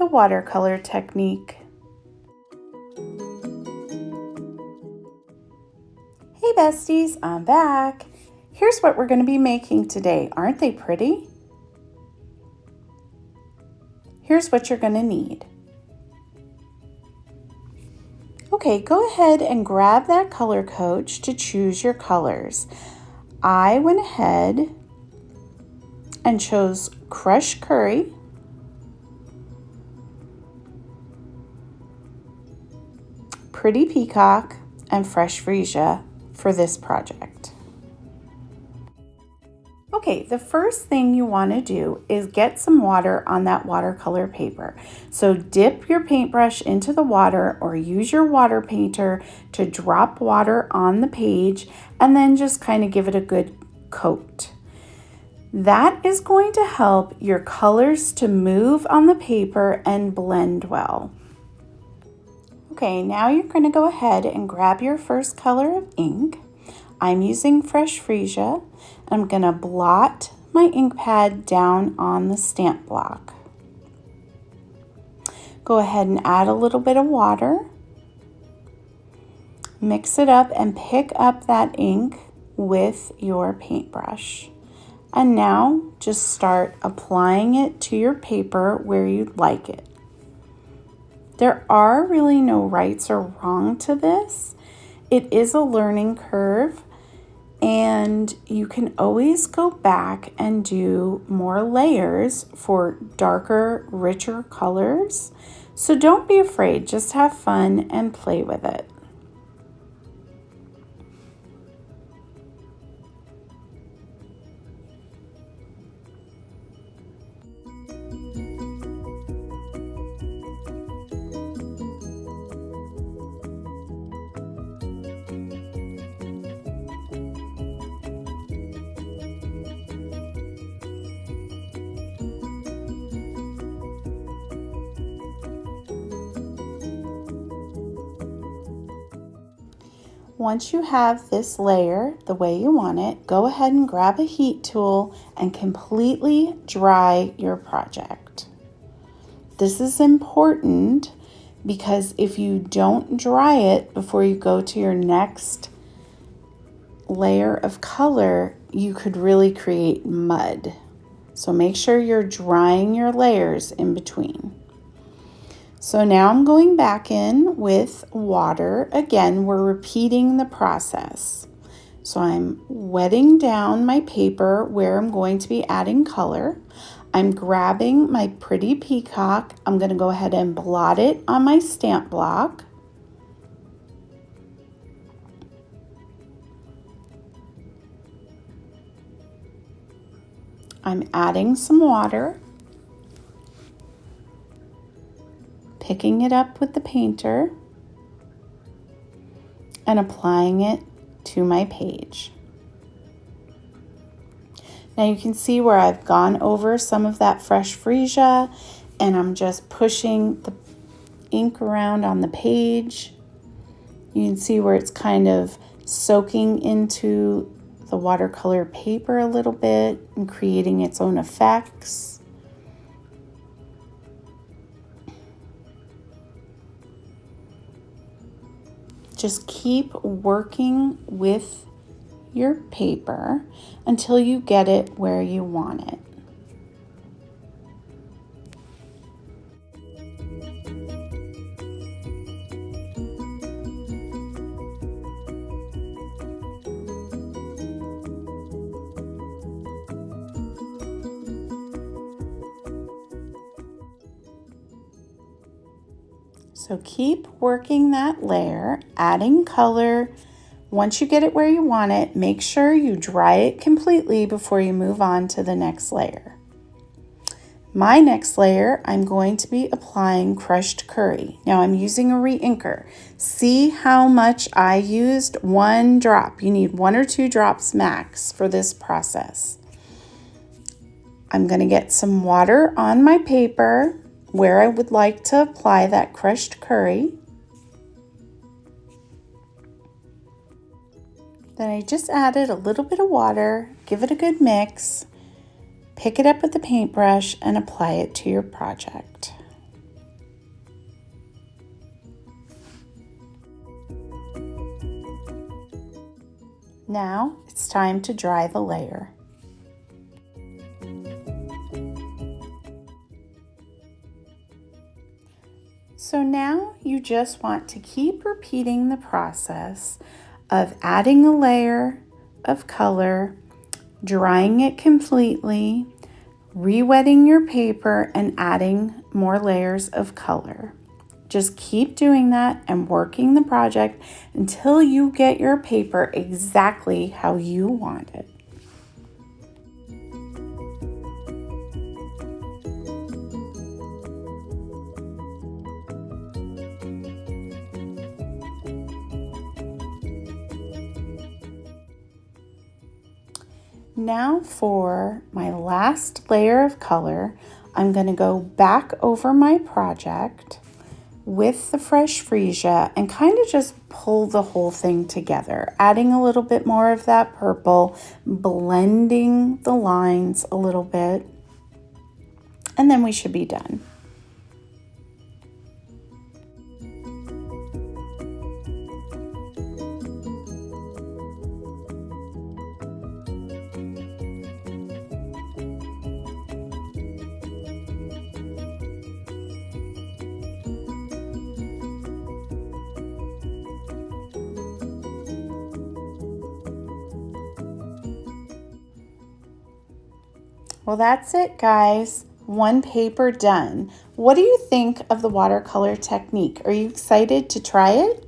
the watercolor technique. Hey besties, I'm back. Here's what we're going to be making today. Aren't they pretty? Here's what you're going to need. Okay, go ahead and grab that color coach to choose your colors. I went ahead and chose crushed curry, pretty peacock, and fresh freesia for this project. Okay, the first thing you want to do is get some water on that watercolor paper. So dip your paintbrush into the water or use your water painter to drop water on the page and then just kind of give it a good coat. That is going to help your colors to move on the paper and blend well. Okay, now you're going to go ahead and grab your first color of ink. I'm using fresh freesia. I'm going to blot my ink pad down on the stamp block. Go ahead and add a little bit of water. Mix it up and pick up that ink with your paintbrush. And now just start applying it to your paper where you'd like it. There are really no rights or wrong to this. It is a learning curve. And you can always go back and do more layers for darker, richer colors. So don't be afraid, just have fun and play with it. Once you have this layer the way you want it, go ahead and grab a heat tool and completely dry your project. This is important because if you don't dry it before you go to your next layer of color, you could really create mud. So make sure you're drying your layers in between. So now I'm going back in with water. Again, we're repeating the process. So I'm wetting down my paper where I'm going to be adding color. I'm grabbing my pretty peacock. I'm going to go ahead and blot it on my stamp block. I'm adding some water. Picking it up with the painter and applying it to my page. Now you can see where I've gone over some of that fresh freesia and I'm just pushing the ink around on the page. You can see where it's kind of soaking into the watercolor paper a little bit and creating its own effects. Just keep working with your paper until you get it where you want it. So keep working that layer, adding color. Once you get it where you want it, make sure you dry it completely before you move on to the next layer. My next layer, I'm going to be applying crushed curry. Now I'm using a re-inker. See how much I used? 1 drop. You need 1 or 2 drops max for this process. I'm going to get some water on my paper where I would like to apply that crushed curry. Then I just added a little bit of water, give it a good mix, pick it up with the paintbrush and apply it to your project. Now it's time to dry the layer. So now you just want to keep repeating the process of adding a layer of color, drying it completely, re-wetting your paper, and adding more layers of color. Just keep doing that and working the project until you get your paper exactly how you want it. Now for my last layer of color, I'm going to go back over my project with the fresh freesia and kind of just pull the whole thing together, adding a little bit more of that purple, blending the lines a little bit, and then we should be done. Well, that's it, guys. One paper done. What do you think of the watercolor technique? Are you excited to try it?